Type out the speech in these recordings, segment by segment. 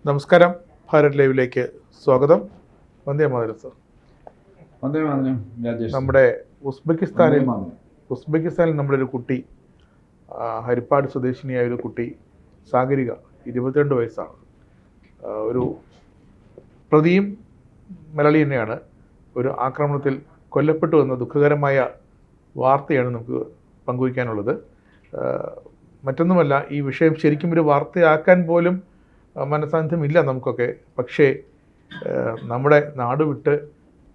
നമസ്കാരം, ഭാരത് ലൈവിലേക്ക് സ്വാഗതം. വന്ദേ മാതരം സർ. വന്ദേ മാതരം രാജേഷ്. നമ്മുടെ ഉസ്ബെക്കിസ്ഥാനിൽ നമ്മുടെ ഒരു കുട്ടി, ഹരിപ്പാട് സ്വദേശിനിയായ ഒരു കുട്ടി, സാഗരിക, 22 വയസ്സാണ്. ഒരു പ്രതിയും മലയാളി തന്നെയാണ്. ഒരു ആക്രമണത്തിൽ കൊല്ലപ്പെട്ടു എന്ന ദുഃഖകരമായ വാർത്തയാണ് നമുക്ക് പങ്കുവയ്ക്കാനുള്ളത്. മറ്റൊന്നുമല്ല, ഈ വിഷയം ശരിക്കും ഒരു വാർത്തയാക്കാൻ പോലും മനസാന്നിധ്യമില്ല നമുക്കൊക്കെ. പക്ഷേ നമ്മുടെ നാട് വിട്ട്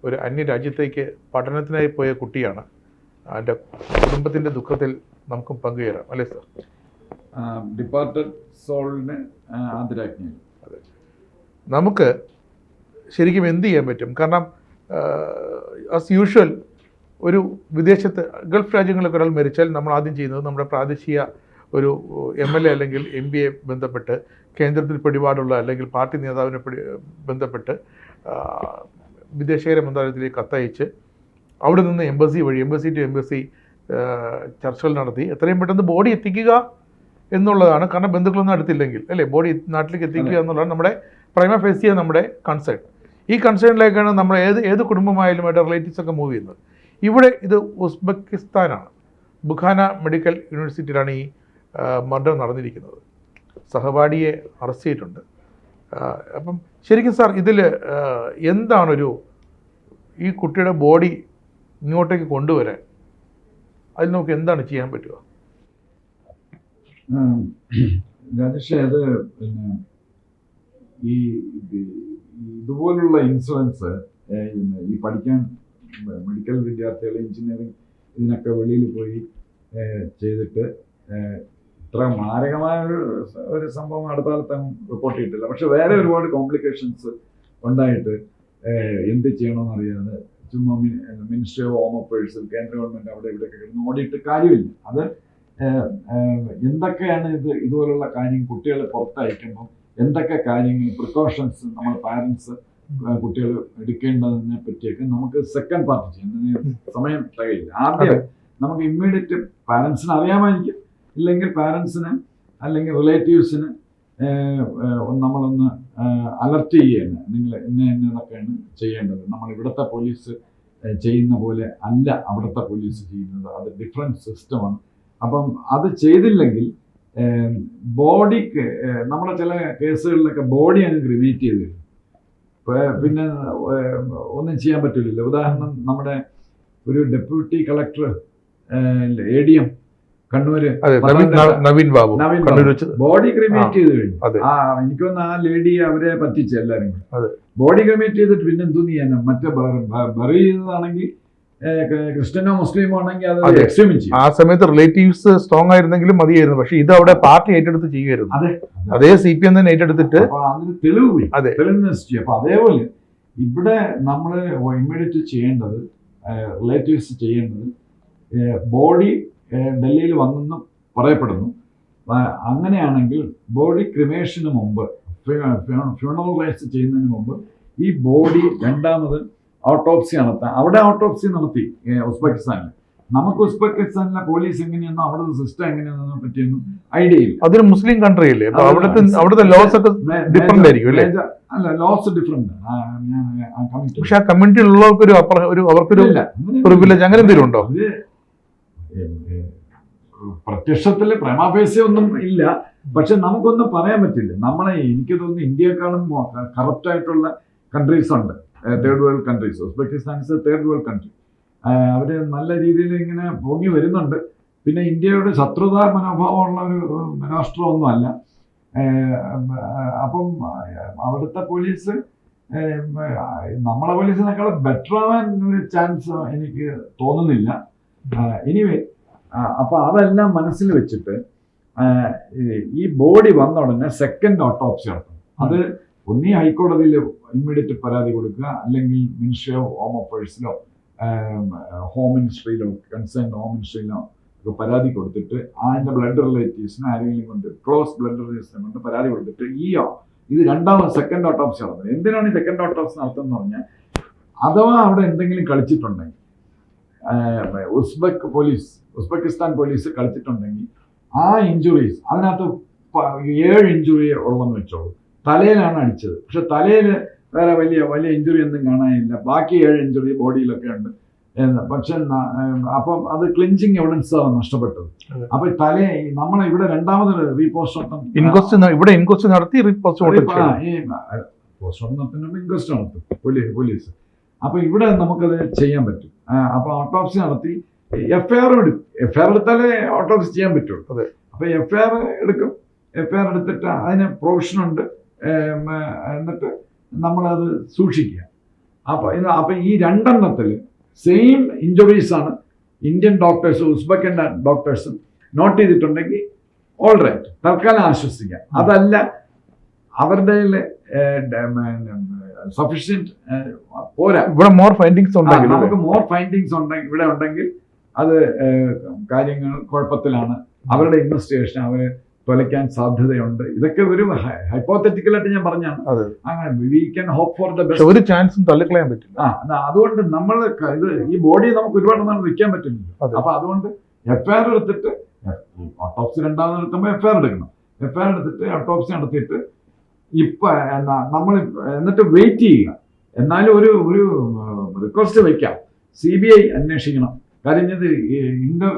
ഒരു അന്യരാജ്യത്തേക്ക് പഠനത്തിനായി പോയ കുട്ടിയാണ്. അതിൻ്റെ കുടുംബത്തിൻ്റെ ദുഃഖത്തിൽ നമുക്കും പങ്കുചേരാം, അല്ലേ സർ? ഡിപ്പാർട്ടഡ് സോളിന് ആദരാജ്ഞ. അതെ, നമുക്ക് ശരിക്കും എന്ത് ചെയ്യാൻ പറ്റും? കാരണം ആസ് യൂഷ്വൽ ഒരു വിദേശത്ത് ഗൾഫ് രാജ്യങ്ങളിലൊക്കെ ഒരാൾ മരിച്ചാൽ നമ്മൾ ആദ്യം ചെയ്യുന്നത് നമ്മുടെ പ്രാദേശിക ഒരു MLA അല്ലെങ്കിൽ MP ബന്ധപ്പെട്ട്, കേന്ദ്രത്തിൽ പിടിപാടുള്ള അല്ലെങ്കിൽ പാർട്ടി നേതാവിനെ ബന്ധപ്പെട്ട് വിദേശകാര്യ മന്ത്രാലയത്തിലേക്ക് കത്തയച്ച് അവിടെ നിന്ന് എംബസി ടു എംബസി ചർച്ചകൾ നടത്തി എത്രയും പെട്ടെന്ന് ബോഡി എത്തിക്കുക എന്നുള്ളതാണ്. കാരണം ബന്ധുക്കളൊന്നും അടുത്തില്ലെങ്കിൽ അല്ലേ, ബോഡി നാട്ടിലേക്ക് എത്തിക്കുക എന്നുള്ളതാണ് നമ്മുടെ പ്രൈമ ഫേസിയ നമ്മുടെ കൺസേൺ. ഈ കൺസേണിലേക്കാണ് നമ്മൾ ഏത് കുടുംബമായാലും അവരുടെ റിലേറ്റീവ്സൊക്കെ മൂവ് ചെയ്യുന്നത്. ഇവിടെ ഇത് ഉസ്ബെക്കിസ്ഥാനാണ്. ബുഖാന മെഡിക്കൽ യൂണിവേഴ്സിറ്റിയിലാണ് ഈ മർഡർ നടന്നിരിക്കുന്നത്. സഹപാഠിയെ അറസ്റ്റ് ചെയ്തിട്ടുണ്ട്. അപ്പം ശരിക്കും സാർ, ഇതിൽ എന്താണൊരു ഈ കുട്ടിയുടെ ബോഡി ഇങ്ങോട്ടേക്ക് കൊണ്ടുവരാൻ അതിൽ നമുക്ക് എന്താണ് ചെയ്യാൻ പറ്റുക? രാജേഷ്, അത് ഈ ഇതുപോലുള്ള ഇൻസിഡൻസ് ഈ പഠിക്കാൻ മെഡിക്കൽ വിദ്യാർത്ഥികൾ, എഞ്ചിനീയറിംഗ് ഇതിനൊക്കെ വെളിയിൽ പോയി ചെയ്തിട്ട് ഇത്ര മാരകമായ ഒരു സംഭവം അടുത്ത കാലത്തൊന്നും റിപ്പോർട്ട് ചെയ്തിട്ടില്ല. പക്ഷെ വേറെ ഒരുപാട് കോംപ്ലിക്കേഷൻസ് ഉണ്ടായിട്ട് എന്ത് ചെയ്യണമെന്ന് അറിയാതെ ചുമ്മാ മിനിസ്ട്രി ഓഫ് ഹോം അഫയേഴ്സ്, കേന്ദ്ര ഗവൺമെൻറ് അവിടെ ഇവിടെയൊക്കെ കിടന്ന് ഓടിയിട്ട് കാര്യമില്ല. അത് എന്തൊക്കെയാണ് ഇതുപോലുള്ള കാര്യം കുട്ടികൾ പുറത്തയക്കുമ്പോൾ എന്തൊക്കെ കാര്യങ്ങൾ പ്രിക്കോഷൻസ് നമ്മൾ പാരൻസ് കുട്ടികൾ എടുക്കേണ്ടതിനെ പറ്റിയൊക്കെ നമുക്ക് സെക്കൻഡ് പാർട്ട് ചെയ്യാൻ സമയം തികയില്ല. ആദ്യം നമുക്ക് ഇമ്മീഡിയറ്റ് പാരൻസിന് അറിയാമായിരിക്കും, ഇല്ലെങ്കിൽ പാരൻസിന് അല്ലെങ്കിൽ റിലേറ്റീവ്സിന് നമ്മളൊന്ന് അലർട്ട് ചെയ്യാണ്. നിങ്ങൾ ഇന്നതൊക്കെയാണ് ചെയ്യേണ്ടത്. നമ്മൾ ഇവിടുത്തെ പോലീസ് ചെയ്യുന്ന പോലെ അല്ല അവിടുത്തെ പോലീസ് ചെയ്യുന്നത്. അത് ഡിഫറെൻറ്റ് സിസ്റ്റമാണ്. അപ്പം അത് ചെയ്തില്ലെങ്കിൽ ബോഡിക്ക് നമ്മുടെ ചില കേസുകളിലൊക്കെ ബോഡി അങ്ങ് ക്രിമേറ്റ് ചെയ്ത് വരും. പിന്നെ ഒന്നും ചെയ്യാൻ പറ്റില്ല. ഉദാഹരണം, നമ്മുടെ ഒരു deputy collector ADM Kannur Naveen Babu body cremate ചെയ്ത് കഴിഞ്ഞു. എനിക്കൊന്ന് ആ ലേഡി അവരെ പറ്റിച്ച് എല്ലാരും കൂടെ ബോഡി ക്രിമേറ്റ് ചെയ്തിട്ട് പിന്നെ എന്തു ചെയ്യാനാ? മറ്റേ ബറി ചെയ്തതാണെങ്കിൽ ക്രിസ്ത്യനോ മുസ്ലിമോ ആണെങ്കിൽ അത് എക്സ്ട്രീമിൽ ചെയ്യും. ആ സമയത്ത് റിലേറ്റീവ്സ് സ്ട്രോങ് ആയിരുന്നെങ്കിലും മതിയായിരുന്നു. പക്ഷെ ഇത് അവിടെ പാർട്ടി ഏറ്റെടുത്ത് ചെയ്യുമായിരുന്നു. അതേ CPM തന്നെ ഏറ്റെടുത്തിട്ട് അതിന് തെളിവ് പോയി, തെളിവ് നശിച്ചു. അപ്പൊ അതേപോലെ ഇവിടെ നമ്മൾ ഇമ്മീഡിയറ്റ് ചെയ്യേണ്ടത്, റിലേറ്റീവ്സ് ചെയ്യേണ്ടത്, ബോഡി ഡൽഹിയിൽ വന്നെന്ന് പറയപ്പെടുന്നു. അങ്ങനെയാണെങ്കിൽ ബോഡി ക്രിമേഷന് മുമ്പ്, ഫ്യൂണറൽ റൈറ്റ്സ് ചെയ്യുന്നതിന് മുമ്പ് ഈ ബോഡി രണ്ടാമത് ഓട്ടോപ്സി നടത്താം. അവിടെ ഓട്ടോപ്സി നടത്തി ഉസ്ബെക്കിസ്ഥാനിൽ. നമുക്ക് ഉസ്ബെക്കിസ്ഥാനിലെ പോലീസ് എങ്ങനെയാണോ അവിടുത്തെ സിസ്റ്റം എങ്ങനെയാണെന്നതിനെ പറ്റിയൊന്നും ഐഡിയ ഇല്ല. അതൊരു മുസ്ലിം കൺട്രി അല്ലേ, അവിടുത്തെ ലോസ് ഒക്കെ ഡിഫറെന്റ് ആയിരിക്കും അല്ലേ? അല്ല, ലോസ് ഡിഫറെന്റ്. പക്ഷെ ആ കമ്മ്യൂണിറ്റിയിലുള്ളവർക്കൊരു അവർക്കൊരു പ്രിവിലേജ് അങ്ങനെ എന്തെങ്കിലും ഉണ്ടോ? പ്രത്യക്ഷത്തില് പ്രേമാഫേസി ഒന്നും ഇല്ല. പക്ഷെ നമുക്കൊന്നും പറയാൻ പറ്റില്ല. എനിക്ക് തോന്നുന്നു ഇന്ത്യയെക്കാളും കറപ്റ്റ് ആയിട്ടുള്ള കൺട്രീസ് ഉണ്ട്, third world countries. Uzbekistan is A third world country. അവര് നല്ല രീതിയിൽ ഇങ്ങനെ പൊങ്ങി വരുന്നുണ്ട്. പിന്നെ ഇന്ത്യയുടെ ശത്രുതാ മനോഭാവമുള്ള ഒരു രാഷ്ട്രമൊന്നും അല്ല. അപ്പം അവിടുത്തെ പോലീസ് നമ്മളെ പോലീസിനേക്കാളും ബെറ്റർ ആവാൻ ഒരു ചാൻസ് എനിക്ക് തോന്നുന്നില്ല. എനിവേ, അപ്പൊ അതെല്ലാം മനസ്സിൽ വെച്ചിട്ട് ഈ ബോഡി വന്ന ഉടനെ സെക്കൻഡ് ഓട്ടോപ്സി നടത്തും. അത് ഒന്നീ ഹൈക്കോടതിയിൽ ഇമ്മീഡിയറ്റ് പരാതി കൊടുക്കുക, അല്ലെങ്കിൽ മിനിസ്ട്രി ഓഫ് ഹോം അഫയേഴ്സിലോ ഹോം മിനിസ്ട്രിയിലോ കൺസേൺ ഹോം മിനിസ്ട്രിയിലോ ഒക്കെ പരാതി കൊടുത്തിട്ട് അതിൻ്റെ ബ്ലഡ് റിലേറ്റീവ്സിന് ആരെങ്കിലും കൊണ്ട്, ക്ലോസ് ബ്ലഡ് റിലേറ്റീവ്സിനെ കൊണ്ട് പരാതി കൊടുത്തിട്ട് ഇത് രണ്ടാമത് സെക്കൻഡ് ഓട്ടോപ്സി നടത്തുന്നത്. എന്തിനാണ് ഈ സെക്കൻഡ് ഓട്ടോപ്സി നടത്തുന്നത് പറഞ്ഞാൽ, അഥവാ അവിടെ എന്തെങ്കിലും കളിച്ചിട്ടുണ്ടെങ്കിൽ, ഉസ്ബെക്കിസ്ഥാൻ പോലീസ് കളിച്ചിട്ടുണ്ടെങ്കിൽ ആ ഇഞ്ചുറീസ്, അതിനകത്ത് 7 ഇഞ്ചുറി ഉള്ളെന്ന് വെച്ചോളൂ, തലയിലാണ് അടിച്ചത്. പക്ഷെ തലയിൽ വേറെ വലിയ ഇഞ്ചുറി ഒന്നും കാണാനില്ല. ബാക്കി 7 ഇഞ്ചുറി ബോഡിയിലൊക്കെ ഉണ്ട്. പക്ഷെ അപ്പം അത് ക്ലിഞ്ചിങ് എവിഡൻസ് ആണ് നഷ്ടപ്പെട്ടത്. അപ്പൊ നമ്മളെ ഇവിടെ രണ്ടാമത് റീപോസ്റ്റ്മോർട്ടം ഇവിടെ ഇൻക്വസ്റ്റ് നടത്തി പോസ്റ്റ്മോർട്ടം നടത്തുന്ന ഇൻക്വസ്റ്റ് നടത്തും പോലീസ്. അപ്പൊ ഇവിടെ നമുക്കത് ചെയ്യാൻ പറ്റും. അപ്പൊ ഓട്ടോപ്സി നടത്തി എഫ്ഐആർ എടുത്താലേ ഓട്ടോപ്സി ചെയ്യാൻ പറ്റുള്ളൂ. അപ്പൊ എഫ്ഐആർ എടുക്കും. എഫ്ഐആർ എടുത്തിട്ട് അതിന് പ്രൊവിഷനുണ്ട്. എന്നിട്ട് നമ്മളത് സൂക്ഷിക്കുക. അപ്പൊ ഈ 2 എണ്ണത്തിൽ സെയിം ഇഞ്ചുറീസ് ആണ് ഇന്ത്യൻ ഡോക്ടേഴ്സും ഉസ്ബെക്കൻ ഡോക്ടേഴ്സും നോട്ട് ചെയ്തിട്ടുണ്ടെങ്കിൽ ഓൾ റൈറ്റ്, തൽക്കാലം ആശ്വസിക്കാം. അതല്ല അവരുടെ സഫീഷ്യന്റ് പോരാ, ഇവിടെ മോർ ഫൈൻഡിങ്സ് ഉണ്ടെങ്കിൽ നമുക്ക് മോർ ഫൈൻഡിങ്സ് ഇവിടെ ഉണ്ടെങ്കിൽ അത് കാര്യങ്ങൾ കുഴപ്പത്തിലാണ്. അവരുടെ ഇൻവെസ്റ്റിഗേഷൻ അവര് തൊലയ്ക്കാൻ സാധ്യതയുണ്ട്. ഇതൊക്കെ ഒരു ഹൈപ്പോത്തറ്റിക്കലായിട്ട് ഞാൻ പറഞ്ഞാണ്. അങ്ങനെ we can hope for the best. ഒരു ചാൻസും തള്ളിക്കളയാൻ പറ്റില്ല. അതുകൊണ്ട് നമ്മൾ ഈ ബോഡി നമുക്ക് ഒരുപാട് നാൾ വെക്കാൻ പറ്റില്ല. അപ്പൊ അതുകൊണ്ട് എഫ്ഐആർ എടുത്തിട്ട് ഓട്ടോപ്സി രണ്ടാമത് എടുക്കുമ്പോൾ എഫ്ഐആർ എടുക്കണം. എഫ്ഐആർ എടുത്തിട്ട് ഓട്ടോപ്സി നടത്തിയിട്ട് നമ്മൾ എന്നിട്ട് വെയിറ്റ് ചെയ്യുക. എന്നാലും ഒരു റിക്വസ്റ്റ് വയ്ക്കാം, CBI അന്വേഷിക്കണം. കാര്യം ഇത് ഇന്റർ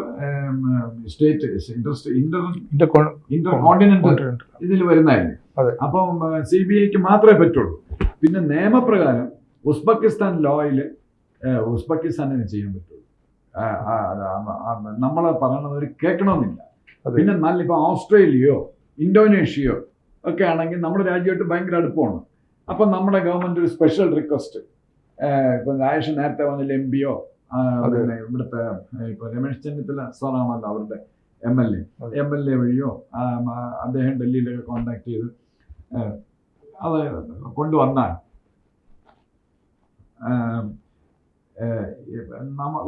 കോണ്ടിനെന്റൽ ഇതിൽ വരുന്നതല്ലേ. അപ്പം CBIക്ക് മാത്രമേ പറ്റുള്ളൂ. പിന്നെ നിയമപ്രകാരം ഉസ്ബെക്കിസ്ഥാൻ ലോയിൽ ഉസ്ബെക്കിസ്ഥാനിന് ചെയ്യാൻ പറ്റുള്ളൂ. നമ്മൾ പറയണത് കേൾക്കണമെന്നില്ല. പിന്നെ ഇപ്പൊ ഓസ്ട്രേലിയയോ ഇന്തോനേഷ്യയോ ഒക്കെ ആണെങ്കിൽ നമ്മുടെ രാജ്യമായിട്ട് ഭയങ്കര അടുപ്പമാണ്. അപ്പം നമ്മുടെ ഗവൺമെന്റ് ഒരു സ്പെഷ്യൽ റിക്വസ്റ്റ്, ഇപ്പൊ രാജേഷ് നേരത്തെ വന്നില്ല MPയോ പിന്നെ ഇവിടുത്തെ ഇപ്പൊ രമേശ് ചെന്നിത്തല സാറാണല്ലോ അവരുടെ MLA വഴിയോ അദ്ദേഹം ഡൽഹിയിലൊക്കെ കോണ്ടാക്ട് ചെയ്ത് അത് കൊണ്ടുവന്നാൽ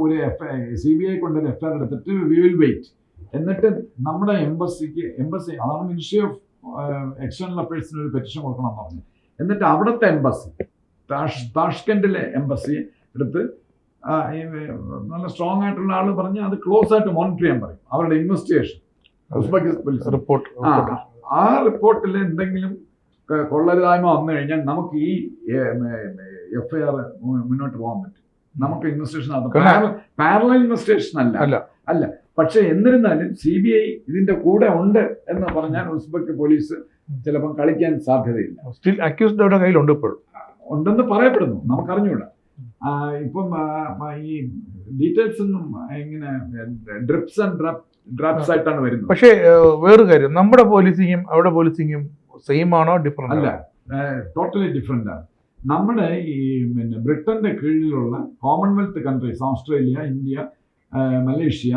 ഒരു CBI കൊണ്ടൊരു എഫ്ഐആർ എടുത്തിട്ട് വി വിൽ വെയിറ്റ്. എന്നിട്ട് നമ്മുടെ എംബസി അതാണ് മിനിസ്ട്രി ഓഫ് എക്സ്റ്റേണൽ അഫയേഴ്സിന് ഒരു പെറ്റീഷൻ കൊടുക്കണം എന്ന് പറഞ്ഞു. എന്നിട്ട് അവിടുത്തെ എംബസി താഷ്കെൻഡിലെ എംബസി എടുത്ത് നല്ല സ്ട്രോങ് ആയിട്ടുള്ള ആള് പറഞ്ഞ് അത് ക്ലോസ് ആയിട്ട് മോണിറ്റർ ചെയ്യാൻ പറയും. അവരുടെ ഇൻവെസ്റ്റിഗേഷൻ റിപ്പോർട്ട് ആ റിപ്പോർട്ടിൽ എന്തെങ്കിലും കൊള്ളരുതായ്മ വന്നു കഴിഞ്ഞാൽ നമുക്ക് ഈ എഫ്ഐആർ മുന്നോട്ട് പോകാൻ പറ്റും. നമുക്ക് ഇൻവെസ്റ്റിഗേഷൻ പാരലൽ ഇൻവെസ്റ്റിഗേഷൻ അല്ല. പക്ഷെ എന്നിരുന്നാലും CBI ഇതിന്റെ കൂടെ ഉണ്ട് എന്ന് പറഞ്ഞാൽ ഉസ്ബെക്ക് പോലീസ് ചിലപ്പോൾ കളിക്കാൻ സാധ്യതയില്ല. സ്റ്റിൽ അക്യൂസ്ഡ് കയ്യിലുണ്ട്, ഇപ്പോഴും ഉണ്ടെന്ന് പറയപ്പെടുന്നു, നമുക്കറിഞ്ഞൂടാ. ഇപ്പം ഈ ഡീറ്റെയിൽസ് ഒന്നും ഇങ്ങനെ ഡ്രിപ്സ് ആൻഡ് ഡ്രാപ്സ് ആയിട്ടാണ് വരുന്നത്. പക്ഷേ വേറൊരു കാര്യം, നമ്മുടെ പോലീസിങ്ങും അവിടെ പോലീസിങ്ങും സെയിം ആണോ ഡിഫറെന്റ്? അല്ല, ടോട്ടലി ഡിഫറെന്റ് ആണ്. നമ്മുടെ ഈ ബ്രിട്ടന്റെ കീഴിലുള്ള commonwealth countries, Australia, India, Malaysia,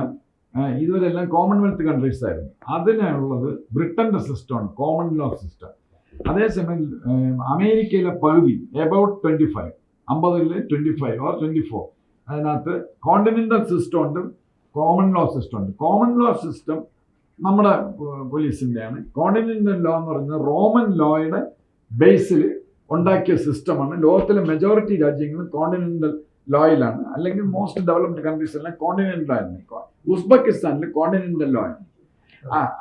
ഇതുവരെല്ലാം കോമൺവെൽത്ത് കൺട്രീസ് ആയിരുന്നു. അതിനുള്ളത് ബ്രിട്ടന്റെ സിസ്റ്റമാണ്, കോമൺ ലോ സിസ്റ്റം. അതേസമയം അമേരിക്കയിലെ പകുതി എബൌട്ട് 25, 25 or 24, അതിനകത്ത് കോണ്ടിനെന്റൽ സിസ്റ്റം ഉണ്ട്, കോമൺ ലോ സിസ്റ്റം ഉണ്ട്. കോമൺ ലോ സിസ്റ്റം നമ്മുടെ പോലീസിൻ്റെയാണ്. കോണ്ടിനെന്റൽ ലോ എന്ന് പറയുന്നത് റോമൻ ലോയുടെ ബേസിൽ ഉണ്ടാക്കിയ സിസ്റ്റമാണ്. ലോകത്തിലെ മെജോറിറ്റി രാജ്യങ്ങളും കോണ്ടിനെന്റൽ ലോയിലാണ്, അല്ലെങ്കിൽ മോസ്റ്റ് ഡെവലപ്ഡ് കൺട്രീസ് എല്ലാം കോണ്ടിനെന്റൽ ആയിരുന്നു. ഉസ്ബെക്കിസ്ഥാനിൽ കോണ്ടിനെന്റൽ ലോ ആണ്.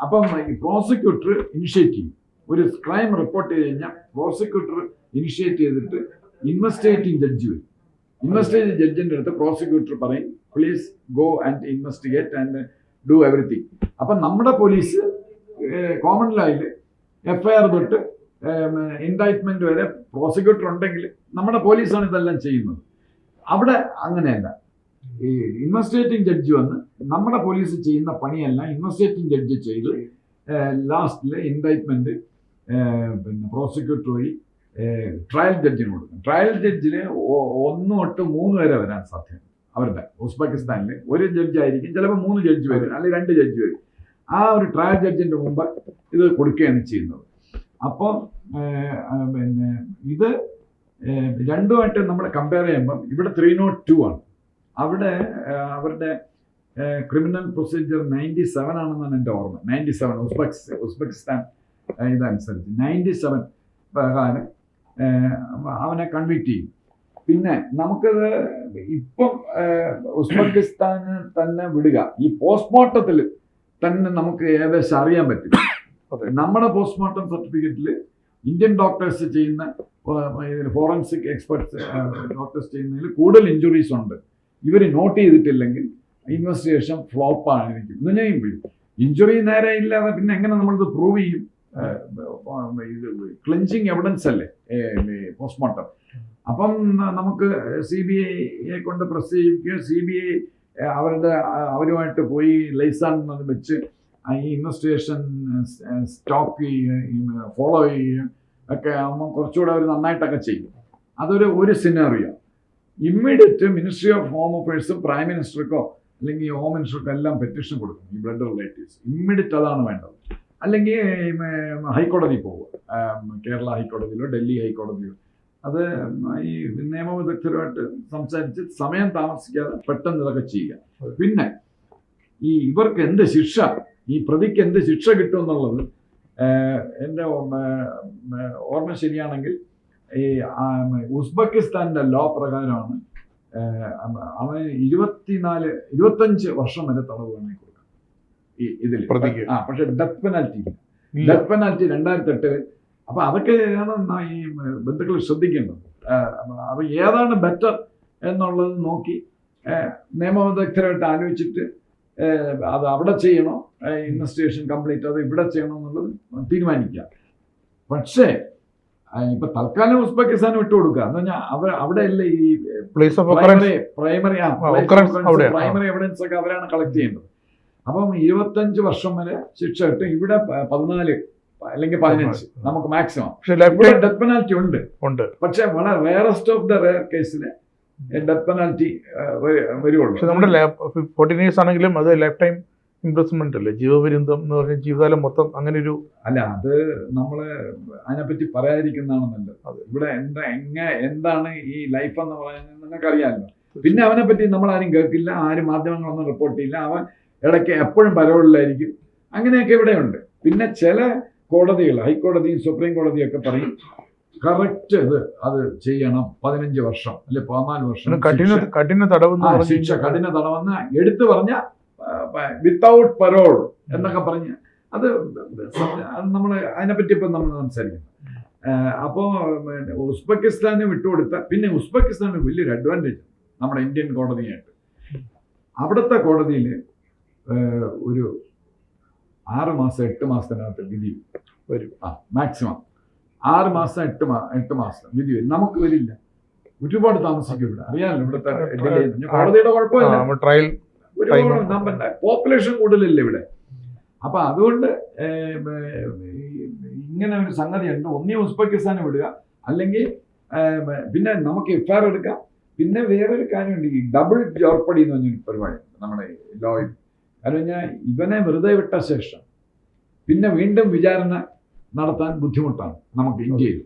അപ്പം ഈ പ്രോസിക്യൂട്ടർ ഇനിഷ്യേറ്റ് ചെയ്യും. ഒരു ക്രൈം റിപ്പോർട്ട് ചെയ്ത് കഴിഞ്ഞാൽ പ്രോസിക്യൂട്ടർ ഇനിഷ്യേറ്റ് ചെയ്തിട്ട് ഇൻവെസ്റ്റിഗേറ്റിംഗ് ജഡ്ജി വരും. ഇൻവെസ്റ്റിഗേറ്റിംഗ് ജഡ്ജിന്റെ അടുത്ത് പ്രോസിക്യൂട്ടർ പറയും, please go and investigate and do everything. അപ്പം നമ്മുടെ പോലീസ് കോമൺ ലോയിൽ എഫ്ഐആർ തൊട്ട് ഇൻഡൈറ്റ്മെന്റ് വരെ പ്രോസിക്യൂട്ടർ ഉണ്ടെങ്കിൽ നമ്മുടെ പോലീസാണ് ഇതെല്ലാം ചെയ്യുന്നത്. അവിടെ അങ്ങനെയല്ല. ഈ ഇൻവെസ്റ്റിഗേറ്റിംഗ് ജഡ്ജി വന്ന് നമ്മുടെ പോലീസ് ചെയ്യുന്ന പണിയല്ല ഇൻവെസ്റ്റിഗേറ്റിംഗ് ജഡ്ജി ചെയ്ത് ലാസ്റ്റില് ഇൻഡൈറ്റ്മെന്റ് പിന്നെ പ്രോസിക്യൂട്ടർ വഴി ട്രയൽ ജഡ്ജിന് കൊടുക്കും. ട്രയൽ ജഡ്ജിന് 1 തൊട്ട് 3 വരെ വരാൻ സാധ്യത. അവരുടെ ഉസ്ബെക്കിസ്ഥാനിൽ ഒരു ജഡ്ജി ആയിരിക്കും, ചിലപ്പോൾ 3 ജഡ്ജി വരും, അല്ലെങ്കിൽ 2 ജഡ്ജി വരും. ആ ഒരു ട്രയൽ ജഡ്ജിന്റെ മുമ്പ് ഇത് കൊടുക്കുകയാണ് ചെയ്യുന്നത്. അപ്പം പിന്നെ ഇത് രണ്ടുമായിട്ട് നമ്മൾ കമ്പയർ ചെയ്യുമ്പം ഇവിടെ 302 ആണ്. അവിടെ അവരുടെ ക്രിമിനൽ പ്രൊസീജിയർ 97 ആണെന്നാണ് എൻ്റെ ഓർമ്മ. 97 ഉസ്ബെക്കിസ്ഥാൻ ഇതനുസരിച്ച് 97 പ്രകാരം അവനെ കൺവിക്ട് ചെയ്യും. പിന്നെ നമുക്കത് ഇപ്പം ഉസ്ബെക്കിസ്ഥാന് തന്നെ വിടുക. ഈ പോസ്റ്റ്മോർട്ടത്തിൽ തന്നെ നമുക്ക് ഏകദേശം അറിയാൻ പറ്റും. നമ്മുടെ പോസ്റ്റ്മോർട്ടം സർട്ടിഫിക്കറ്റിൽ ഇന്ത്യൻ ഡോക്ടേഴ്സ് ചെയ്യുന്ന ഫോറൻസിക് എക്സ്പെർട്സ് ഡോക്ടേഴ്സ് ചെയ്യുന്നതിൽ കൂടുതൽ ഇഞ്ചുറീസ് ഉണ്ട്. ഇവർ നോട്ട് ചെയ്തിട്ടില്ലെങ്കിൽ ഇൻവെസ്റ്റിഗേഷൻ ഫ്ലോപ്പായിരിക്കും. എന്ന് പറഞ്ഞാൽ ഇഞ്ചുറി നേരെ ഇല്ലാതെ പിന്നെ എങ്ങനെ നമ്മളിത് പ്രൂവ് ചെയ്യും? ഇത് ക്ലിഞ്ചിങ് എവിഡൻസ് അല്ലേ പോസ്റ്റ്മോർട്ടം. അപ്പം നമുക്ക് CBI കൊണ്ട് പ്രസ് ചെയ്യിക്കുക, CBI അവരുമായിട്ട് പോയി ലൈസൺ വെച്ച് ഈ ഇൻവെസ്റ്റിഗേഷൻ സ്റ്റോപ്പ് ചെയ്യുക, ഫോളോ ചെയ്യുക ഒക്കെ ആകുമ്പോൾ കുറച്ചുകൂടെ അവർ നന്നായിട്ടൊക്കെ ചെയ്യും. അതൊരു scenario. Immediate ministry of home അഫയേഴ്സും പ്രൈം മിനിസ്റ്റർക്കോ അല്ലെങ്കിൽ ഹോം മിനിസ്റ്റർക്കോ എല്ലാം പെറ്റീഷൻ കൊടുക്കും ഈ ബ്ലഡ് റിലേറ്റീവ്സ്. ഇമ്മീഡിയറ്റ് അതാണ് വേണ്ടത്. അല്ലെങ്കിൽ ഹൈക്കോടതി പോവുക, കേരള ഹൈക്കോടതിയിലോ ഡൽഹി ഹൈക്കോടതിയിലോ. അത് ഈ നിയമവിദഗ്ധരുമായിട്ട് സംസാരിച്ച് സമയം താമസിക്കാതെ പെട്ടെന്ന് ഇതൊക്കെ ചെയ്യുക. പിന്നെ ഇവർക്ക് എന്ത് ശിക്ഷ, ഈ പ്രതിക്ക് എന്ത് ശിക്ഷ കിട്ടും എന്നുള്ളത് എൻ്റെ ഓർമ്മ ശരിയാണെങ്കിൽ ഈ ഉസ്ബെക്കിസ്ഥാൻ്റെ ലോ പ്രകാരമാണ് അവന് 25 വർഷം വരെ തടവ് വേണമെങ്കിൽ കൊടുക്കാം ഇതിൽ. പക്ഷെ ഡെത്ത് പെനാൽറ്റി 2008. അപ്പൊ അതൊക്കെയാണ് ഈ ബന്ധുക്കൾ ശ്രദ്ധിക്കേണ്ടത്. അപ്പൊ ഏതാണ് ബെറ്റർ എന്നുള്ളത് നോക്കി നിയമവിദഗ്ധരായിട്ട് ആലോചിച്ചിട്ട് അത് അവിടെ ചെയ്യണോ, ഇൻവെസ്റ്റിഗേഷൻ കംപ്ലീറ്റ് അത് ഇവിടെ ചെയ്യണോ എന്നുള്ളത് തീരുമാനിക്കുക. പക്ഷേ ഇപ്പൊ തൽക്കാലം ഉസ്ബെക്കിസ്ഥാൻ വിട്ടുകൊടുക്കുക എന്ന് പറഞ്ഞാൽ അവിടെ അല്ലേ ഈ പ്രൈമറി എവിഡൻസ് ഒക്കെ അവരാണ് കളക്ട് ചെയ്യുന്നത്. അപ്പം 25 വർഷം വരെ ശിക്ഷ കിട്ടും. ഇവിടെ 14 അല്ലെങ്കിൽ 15 നമുക്ക് മാക്സിമം. ഡെത്ത് പെനാൽറ്റി ഉണ്ട്. പക്ഷെ വളരെ റയറസ്റ്റ് ഓഫ് ദ റെയർ കേസിന് ഡെത്ത് പെനാൽറ്റി വരുവുള്ളൂ. പക്ഷെ നമ്മുടെ 14 years ആണെങ്കിലും അത് ലൈഫ് ടൈം ഇംപ്രസ്മെന്റ് അല്ലേ, ജീവപര്യന്തം എന്ന് പറഞ്ഞ ജീവിതകാലം മൊത്തം അങ്ങനെ ഒരു. അല്ല, അത് നമ്മള് അതിനെപ്പറ്റി പറയാതിരിക്കുന്നതാണ് നല്ലത്. ഇവിടെ എന്താണ് ഈ ലൈഫ് എന്ന് പറയുന്നത് നിങ്ങൾക്ക് അറിയാമല്ലോ. പിന്നെ അവനെ പറ്റി നമ്മൾ ആരും കേൾക്കില്ല, ആരും മാധ്യമങ്ങളൊന്നും റിപ്പോർട്ട് ചെയ്യില്ല. അവൻ ഇടയ്ക്ക് എപ്പോഴും പരോളിലായിരിക്കും. അങ്ങനെയൊക്കെ ഇവിടെ ഉണ്ട്. പിന്നെ ചില കോടതികൾ, ഹൈക്കോടതിയും സുപ്രീം കോടതിയും ഒക്കെ പറയും കറക്റ്റ് അത് ചെയ്യണം, 15 വർഷം അല്ലെ 14 വർഷം കഠിന തടവ് ശിക്ഷ. കഠിന തടവെന്ന് എടുത്തു പറഞ്ഞ വിത്തൗട്ട് പരോൾ എന്നൊക്കെ പറഞ്ഞ് അത് നമ്മൾ അതിനെപ്പറ്റി ഇപ്പം നമ്മൾ സംസാരിക്കുന്നു. അപ്പോൾ ഉസ്ബെക്കിസ്ഥാന് വിട്ടുകൊടുത്ത പിന്നെ ഉസ്ബെക്കിസ്ഥാന് വലിയൊരു അഡ്വാൻറ്റേജ് നമ്മുടെ ഇന്ത്യൻ കോടതിയായിട്ട്. അവിടുത്തെ കോടതിയിൽ ഒരു 6 മാസം 8 മാസത്തിനകത്ത് വിധി വരും. മാക്സിമം 6 മാസം 8 മാസം വിധി വരും. നമുക്ക് വരില്ല, ഒരുപാട് താമസിക്കും. ഇവിടെ അറിയാമല്ലോ ഇവിടുത്തെ കോടതിയുടെ കുഴപ്പമില്ല, ഒരുപാട് നമ്മുടെ പോപ്പുലേഷൻ കൂടുതലല്ലേ ഇവിടെ. അപ്പൊ അതുകൊണ്ട് ഇങ്ങനെ ഒരു സംഗതി ഉണ്ട്. ഒന്നേ ഉസ്ബെക്കിസ്ഥാനെ വിടുക, അല്ലെങ്കിൽ പിന്നെ നമുക്ക് FIR എടുക്കാം. പിന്നെ വേറൊരു കാര്യമുണ്ട്, ഈ ഡബിൾ ജോർപ്പടി എന്ന് പറഞ്ഞൊരു പരിപാടി നമ്മുടെ ലോയിൽ. കാരണം കഴിഞ്ഞാൽ ഇവനെ വെറുതെ വിട്ട ശേഷം പിന്നെ വീണ്ടും വിചാരണ നടത്താൻ ബുദ്ധിമുട്ടാണ് നമുക്ക് ഇന്ത്യയിൽ.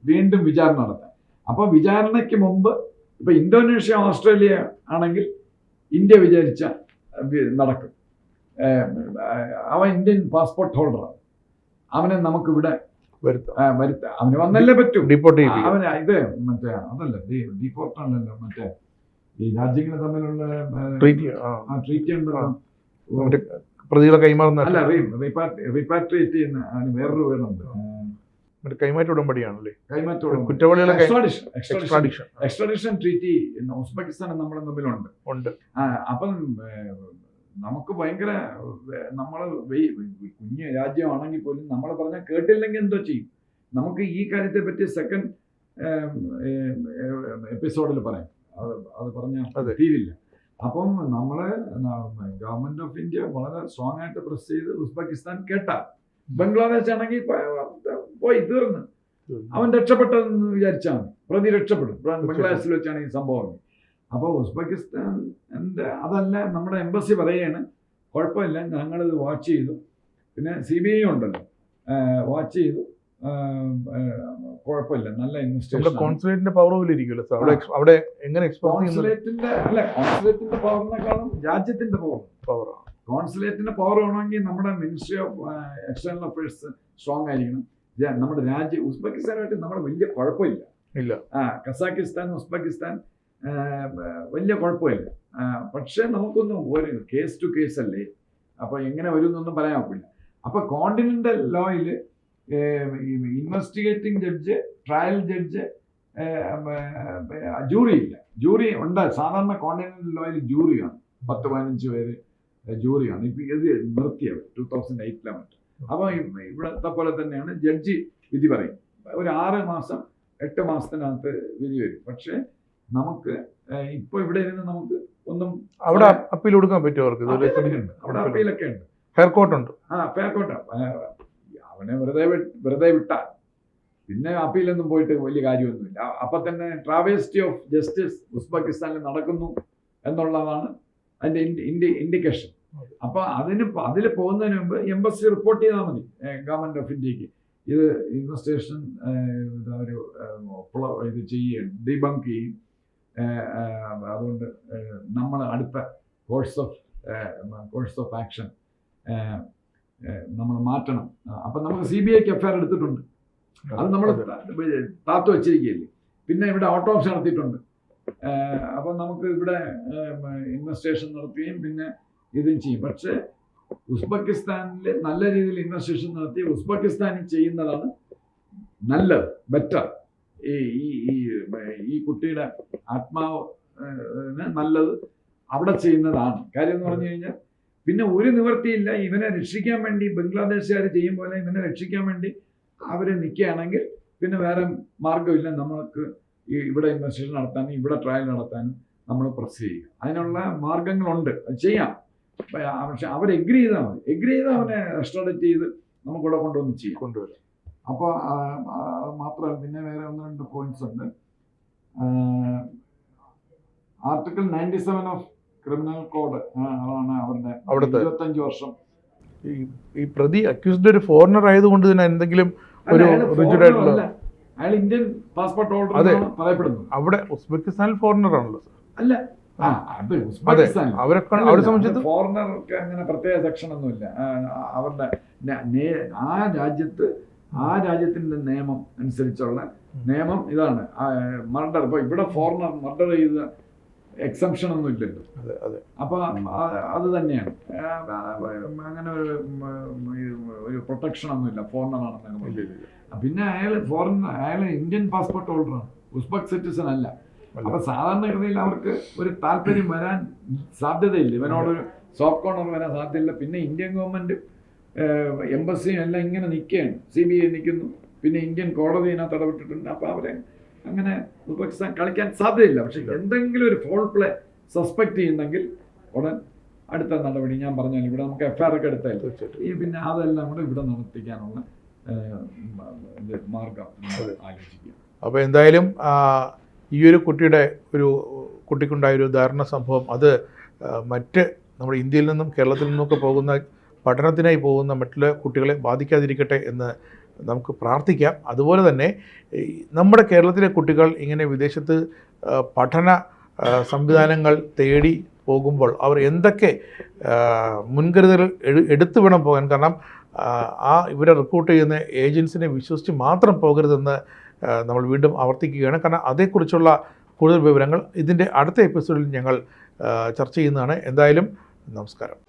വീണ്ടും വിചാരണ നടത്താൻ. അപ്പൊ വിചാരണയ്ക്ക് മുമ്പ് ഇപ്പൊ ഇന്തോനേഷ്യ, ഓസ്ട്രേലിയ ആണെങ്കിൽ ഇന്ത്യ വിചാരിച്ച നടക്കും. അവൻ ഇന്ത്യൻ പാസ്പോർട്ട് ഹോൾഡറാണ്. അവനെ നമുക്കിവിടെ വരുത്താം. അവന് വന്നല്ലേ പറ്റൂ. അവന് ഇത് മറ്റേ അതല്ല ഡീപ്പോർട്ടാണല്ലോ, മറ്റേ ഈ രാജ്യങ്ങൾ തമ്മിലുള്ള ട്രീറ്റി ഉണ്ടല്ലോ, പ്രതികളെ കൈമാറുന്ന അല്ല റീപാട്രിയേറ്റ് ചെയ്യുന്ന വേറൊരു വേർഡുണ്ട്. കൈമാറ്റ ഉടമ്പടിയാണല്ലേ, കൈമാറ്റ കുറ്റവാളികളെ എക്സ്ട്രാഡിഷൻ ട്രീറ്റി ഉസ്ബെക്കിസ്ഥാനും നമ്മളും തമ്മിലുണ്ട്. അപ്പം നമുക്ക് ഭയങ്കര നമ്മള് കുഞ്ഞ് രാജ്യമാണെങ്കിൽ പോലും നമ്മൾ പറഞ്ഞാൽ കേട്ടില്ലെങ്കിൽ എന്തോ ചെയ്യും. നമുക്ക് ഈ കാര്യത്തെ പറ്റി സെക്കൻഡ് എപ്പിസോഡിൽ പറയാം. അത് പറഞ്ഞാൽ തീരില്ല. അപ്പം നമ്മള് ഗവൺമെന്റ് ഓഫ് ഇന്ത്യ വളരെ സ്ട്രോങ് ആയിട്ട് പ്രസ് ചെയ്ത് ഉസ്ബെക്കിസ്ഥാൻ കേട്ടാൽ, ബംഗ്ലാദേശ് ആണെങ്കിൽ പോയി തീർന്ന് അവൻ രക്ഷപ്പെട്ടെന്ന് വിചാരിച്ചാൽ മതി, പ്രതി രക്ഷപ്പെടും. ബംഗ്ലാദേശിൽ വെച്ചാണ് ഈ സംഭവം. അപ്പോൾ ഉസ്ബെക്കിസ്ഥാൻ അതല്ല, നമ്മുടെ എംബസി പറയുകയാണ് കുഴപ്പമില്ല, ഞങ്ങളിത് വാച്ച് ചെയ്തു. പിന്നെ CBI ഉണ്ടല്ലോ, വാച്ച് ചെയ്തു, കുഴപ്പമില്ല, നല്ല ഇൻവെസ്റ്റിഗേഷൻ. കോൺസുലേറ്റിന്റെ പവർ ഇരിക്കുമല്ലോ അവിടെ, എങ്ങനെ കോൺസുലേറ്റിന്റെ പവറിനെക്കാളും രാജ്യത്തിന്റെ പവർ. കോൺസുലേറ്റിന്റെ പവർ വേണമെങ്കിൽ നമ്മുടെ ministry of external affairs strong ആയിരിക്കണം. നമ്മുടെ രാജ്യം ഉസ്ബെക്കിസ്ഥാനായിട്ട് നമ്മുടെ വലിയ കുഴപ്പമില്ല. കസാക്കിസ്ഥാൻ, ഉസ്ബെക്കിസ്ഥാൻ വലിയ കുഴപ്പമില്ല. പക്ഷെ നമുക്കൊന്നും ഒരു കേസ് ടു കേസ് അല്ലേ, അപ്പൊ എങ്ങനെ വരും എന്നൊന്നും പറയാൻ ഒക്കില്ല. അപ്പൊ കോണ്ടിനെന്റൽ ലോയിൽ investigating judge, trial judge, jury ഇല്ല. ജൂറി ഉണ്ട് സാധാരണ കോണ്ടിനെന്റൽ ലോയിൽ ജൂറിയാണ്, 10-15 പേര് ജൂറിയാണ്. ഇപ്പൊ ഇത് നിർത്തിയത് 2008 മറ്റും. അപ്പൊ ഇവിടത്തെ പോലെ തന്നെയാണ് ജഡ്ജി വിധി പറയും. ഒരു 6 മാസം 8 മാസത്തിനകത്ത് വിധി വരും. പക്ഷെ നമുക്ക് ഇപ്പൊ ഇവിടെ ഇരുന്ന് നമുക്ക് ഒന്നും അവിടെ അപ്പീൽ കൊടുക്കാൻ പറ്റുമോ അവർക്ക്? അവിടെ അപ്പീലൊക്കെ ഉണ്ട്, ഫെയർ കോർട്ട് ഉണ്ട്. Fair court. അവനെ വെറുതെ വിട്ടാൽ പിന്നെ അപ്പീലൊന്നും പോയിട്ട് വലിയ കാര്യമൊന്നുമില്ല. അപ്പൊ തന്നെ ട്രാവേസ്റ്റി ഓഫ് ജസ്റ്റിസ് ഉസ്ബെക്കിസ്ഥാനിൽ നടക്കുന്നു എന്നുള്ളതാണ് അതിന്റെ ഇൻഡിക്കേഷൻ. അപ്പൊ അതിൽ പോകുന്നതിന് മുമ്പ് എംബസി റിപ്പോർട്ട് ചെയ്താൽ മതി ഗവൺമെന്റ് ഓഫ് ഇന്ത്യക്ക്. ഇത് ഇൻവെസ്റ്റിഗേഷൻ ഇത് ചെയ്യും, ഡീബങ്ക് ചെയ്യും. അതുകൊണ്ട് നമ്മൾ അടുത്ത കോഴ്സ് ഓഫ് ആക്ഷൻ നമ്മൾ മാറ്റണം. അപ്പൊ നമുക്ക് CBIക്ക് എഫ്ഐആർ എടുത്തിട്ടുണ്ട്, അത് നമ്മൾ താത്തു വെച്ചിരിക്കുകയല്ലേ. പിന്നെ ഇവിടെ ഓട്ടോപ്സി നടത്തിയിട്ടുണ്ട്. അപ്പൊ നമുക്ക് ഇവിടെ ഇൻവെസ്റ്റിഗേഷൻ നടത്തുകയും പിന്നെ ഇതും ചെയ്യും. പക്ഷെ ഉസ്ബെക്കിസ്ഥാനിൽ നല്ല രീതിയിൽ ഇൻവെസ്റ്റിഗേഷൻ നടത്തി ഉസ്ബെക്കിസ്ഥാനിൽ ചെയ്യുന്നതാണ് നല്ലത്, ബെറ്റർ. ഈ കുട്ടിയുടെ ആത്മാവിന് നല്ലത് അവിടെ ചെയ്യുന്നതാണ്. കാര്യം എന്ന് പറഞ്ഞു കഴിഞ്ഞാൽ പിന്നെ ഒരു നിവൃത്തിയില്ല. ഇവനെ രക്ഷിക്കാൻ വേണ്ടി ബംഗ്ലാദേശുകാർ ചെയ്യും പോലെ ഇവനെ രക്ഷിക്കാൻ വേണ്ടി അവർ നിൽക്കുകയാണെങ്കിൽ പിന്നെ വേറെ മാർഗമില്ല. നമ്മൾക്ക് ഇവിടെ ഇൻവെസ്റ്റിഗേഷൻ നടത്താനും ഇവിടെ ട്രയൽ നടത്താനും നമ്മൾ പ്രസ് ചെയ്യുക. അതിനുള്ള മാർഗങ്ങളുണ്ട്, അത് ചെയ്യാം. പക്ഷെ അവർ എഗ്രി ചെയ്താൽ മതി. എഗ്രി ചെയ്താൽ അവനെ എക്സ്ട്രാഡിറ്റ് ചെയ്ത് നമുക്കിവിടെ കൊണ്ടുവന്ന് ചെയ്യാം, കൊണ്ടുവരാം. അപ്പോൾ മാത്രമല്ല പിന്നെ വേറെ 1-2 പോയിന്റ്സ് ഉണ്ട്. ആർട്ടിക്കിൾ 97 ഓഫ് ക്രിമിനൽ കോഡ് ആണ് അവരുടെ 25 വർഷം. ഈ പ്രതി അക്യൂസ്ഡ് ഒരു ഫോറിനർ ആയതുകൊണ്ട് തന്നെ എന്തെങ്കിലും ഒരു റിജിഡായിട്ടുള്ള അയാൾ ഇന്ത്യൻ പാസ്പോർട്ട് ഹോൾഡർ പറയപ്പെടുന്നു. അവിടെ ഉസ്ബെക്കിസ്ഥാനിൽ ഫോറിനർ ആണല്ലോ അല്ല, അത് ഉസ്ബെക്കിസ്ഥാൻ അവരെ സംബന്ധിച്ച് ഫോറിനർക്ക് അങ്ങനെ പ്രത്യേക സെക്ഷൻ ഒന്നുമില്ല. അവരുടെ ആ രാജ്യത്തിന്റെ നിയമം അനുസരിച്ചുള്ള നിയമം ഇതാണ്. മർഡർ ഇപ്പൊ ഇവിടെ ഫോറിനർ മർഡർ ചെയ്ത എക്സംഷൻ ഒന്നും ഇല്ലല്ലോ. അപ്പൊ അത് തന്നെയാണ്. അങ്ങനെ ഒരു പ്രൊട്ടക്ഷൻ ഒന്നുമില്ല ഫോറിനർ ആണെന്ന്. പിന്നെ അയാൾ ഇന്ത്യൻ പാസ്പോർട്ട് ഹോൾഡറാണ്, ഉസ്ബെക് സിറ്റിസൺ അല്ല. അപ്പൊ സാധാരണഗതിയിൽ അവർക്ക് ഒരു താല്പര്യം വരാൻ സാധ്യതയില്ല, ഇവനോടൊരു സോഫ്റ്റ് കോർണർ വരാൻ സാധ്യതയില്ല. പിന്നെ ഇന്ത്യൻ ഗവൺമെന്റ് എംബസിയും എല്ലാം ഇങ്ങനെ നിൽക്കുകയാണ്, CBI നിൽക്കുന്നു, പിന്നെ ഇന്ത്യൻ കോടതി ഇതിനകത്ത് ഇടപെട്ടിട്ടുണ്ട്. അപ്പൊ അവരെ അങ്ങനെ ഉസ്ബെക്കിസ്ഥാൻ കളിക്കാൻ സാധ്യതയില്ല. പക്ഷെ എന്തെങ്കിലും ഒരു ഫോൾ പ്ലേ സസ്പെക്ട് ചെയ്യുന്നെങ്കിൽ ഉടൻ അടുത്ത നടപടി ഞാൻ പറഞ്ഞാൽ ഇവിടെ നമുക്ക് FIR ഒക്കെ എടുത്താൽ പിന്നെ അതെല്ലാം കൂടെ ഇവിടെ നടത്തിക്കാനുള്ള മാർഗം ആലോചിക്കുക. അപ്പോൾ എന്തായാലും ഈ ഒരു കുട്ടിക്കുണ്ടായൊരു ദാരുണ സംഭവം അത് മറ്റ് നമ്മുടെ ഇന്ത്യയിൽ നിന്നും കേരളത്തിൽ നിന്നൊക്കെ പോകുന്ന പഠനത്തിനായി പോകുന്ന മറ്റുള്ള കുട്ടികളെ ബാധിക്കാതിരിക്കട്ടെ എന്ന് നമുക്ക് പ്രാർത്ഥിക്കാം. അതുപോലെ തന്നെ നമ്മുടെ കേരളത്തിലെ കുട്ടികൾ ഇങ്ങനെ വിദേശത്ത് പഠന സംവിധാനങ്ങൾ തേടി പോകുമ്പോൾ അവർ എന്തൊക്കെ മുൻകരുതൽ എടുത്തു വേണം പോകാൻ. കാരണം ഇവരെ റിക്രൂട്ട് ചെയ്യുന്ന ഏജൻസിനെ വിശ്വസിച്ച് മാത്രം പോകരുതെന്ന് നമ്മൾ വീണ്ടും ആവർത്തിക്കുകയാണ്. കാരണം അതേക്കുറിച്ചുള്ള കൂടുതൽ വിവരങ്ങൾ ഇതിൻ്റെ അടുത്ത എപ്പിസോഡിൽ ഞങ്ങൾ ചർച്ച ചെയ്യുന്നതാണ്. എന്തായാലും നമസ്കാരം.